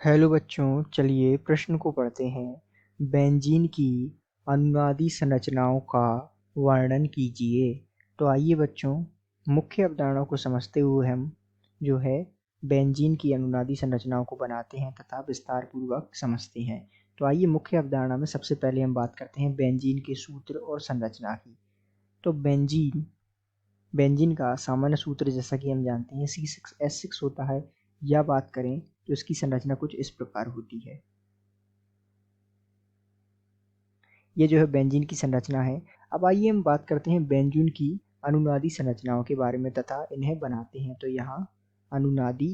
Hello बच्चों, चलिए प्रश्न को पढ़ते हैं। बेंजीन की अनुनादी संरचनाओं का वर्णन कीजिए। तो आइए बच्चों, मुख्य अवधारणाओं को समझते हुए हम जो है बेंजीन की अनुनादी संरचनाओं को बनाते हैं तथा विस्तार पूर्वक समझते हैं। तो आइए मुख्य अवधारणा में सबसे पहले हम बात करते हैं बेंजीन के सूत्र और संरचना की। तो बेंजीन का सामान्य सूत्र जैसा कि हम जानते हैं C6H6 होता है, या बात करें तो इसकी संरचना कुछ इस प्रकार होती है। ये जो है बेंजीन की संरचना है। अब आइए हम बात करते हैं बेंजीन की अनुनादी संरचनाओं के बारे में तथा इन्हें बनाते हैं। तो यहाँ अनुनादी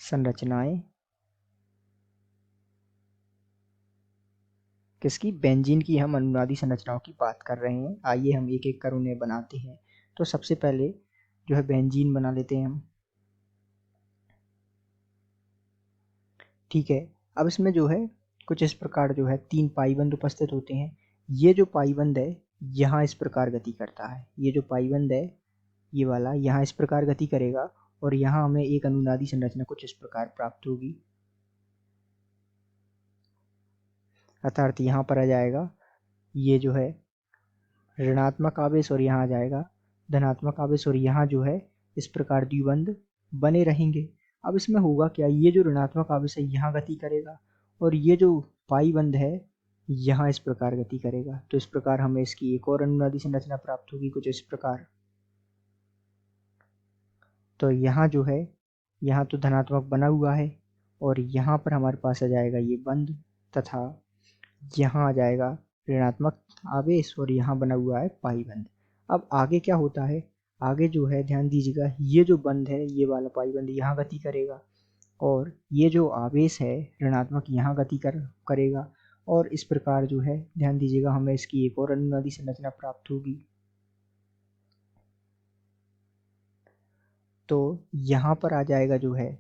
संरचनाएं किसकी? बेंजीन की हम अनुनादी संरचनाओं की बात कर रहे हैं। आइए हम एक एक कर उन्हें बनाते हैं। तो सबसे पहले जो है बेंजीन बना लेते हैं हम। ठीक है, अब इसमें जो है कुछ इस प्रकार जो है 3 पाईबंद उपस्थित होते हैं। ये जो पाईबंद है यहाँ इस प्रकार गति करता है। ये जो पाईबंद है ये वाला यहाँ इस प्रकार गति करेगा और यहाँ हमें एक अनुनादी संरचना कुछ इस प्रकार प्राप्त होगी। अर्थात यहाँ पर आ जाएगा ये जो है ऋणात्मक आवेश और यहाँ आ जाएगा धनात्मक आवेश, और यहाँ जो है इस प्रकार द्विबंध बने रहेंगे। अब इसमें होगा क्या, ये जो ऋणात्मक आवेश है यहाँ गति करेगा और ये जो पाईबंद है यहाँ इस प्रकार गति करेगा। तो इस प्रकार हमें इसकी एक और अनुनादी संरचना प्राप्त होगी कुछ इस प्रकार। तो यहाँ जो है यहाँ तो धनात्मक बना हुआ है और यहाँ पर हमारे पास आ जाएगा ये बंद तथा यहाँ आ जाएगा ऋणात्मक आवेश और यहाँ बना हुआ है पाईबंद। अब आगे क्या होता है, आगे जो है ध्यान दीजिएगा, ये जो बंद है ये वाला पाईबंद यहाँ गति करेगा और ये जो आवेश है ऋणात्मक यहाँ गति करेगा और इस प्रकार जो है ध्यान दीजिएगा हमें इसकी एक और अनुनादी संरचना प्राप्त होगी। तो यहाँ पर आ जाएगा जो है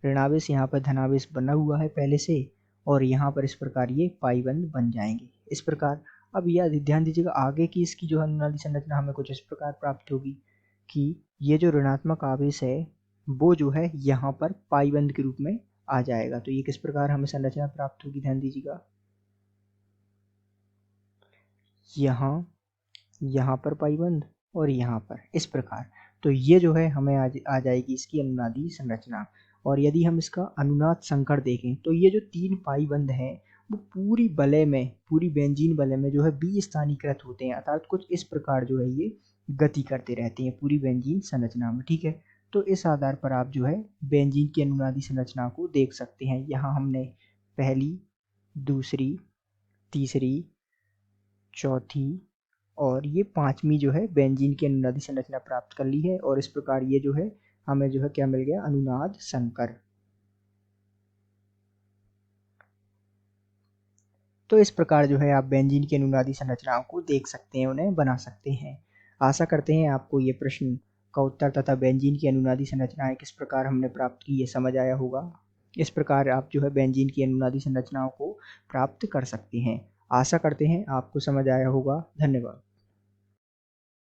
ऋणावेश, यहाँ पर धनावेश बना हुआ है पहले से और यहाँ पर इस प्रकार ये पाईबंद बन जाएंगे इस प्रकार। अब यह ध्यान दीजिएगा आगे की इसकी जो अनुनादी संरचना हमें कुछ इस प्रकार प्राप्त होगी कि ये जो ऋणात्मक आवेश है वो जो है यहाँ पर पाईबंद के रूप में आ जाएगा। तो ये किस प्रकार हमें संरचना प्राप्त होगी, ध्यान दीजिएगा, यहाँ पर पाईबंद और यहाँ पर इस प्रकार। तो ये जो है हमें आ जाएगी इसकी अनुनादी संरचना। और यदि हम इसका अनुनाद संकर देखें तो ये जो 3 पाईबंद हैं वो पूरी वलय में, पूरी बेंजीन वलय में जो है विस्थानीकृत होते हैं, अर्थात कुछ इस प्रकार जो है ये गति करते रहते हैं पूरी बेंजीन संरचना में। ठीक है, तो इस आधार पर आप जो है बेंजीन की अनुनादी संरचना को देख सकते हैं। यहाँ हमने पहली, दूसरी, तीसरी, चौथी और ये 5वीं जो है बेंजीन की अनुनादी संरचना प्राप्त कर ली है और इस प्रकार ये जो है हमें जो है क्या मिल गया, अनुनाद संकर। तो इस प्रकार जो है आप बेंजीन की अनुनादी संरचनाओं को देख सकते हैं, उन्हें बना सकते हैं। आशा करते हैं आपको ये प्रश्न का उत्तर तथा बेंजीन की अनुनादी संरचनाएं किस प्रकार हमने प्राप्त की ये समझ आया होगा। इस प्रकार आप जो है बेंजीन की अनुनादी संरचनाओं को प्राप्त कर सकते हैं। आशा करते हैं आपको समझ आया होगा। धन्यवाद।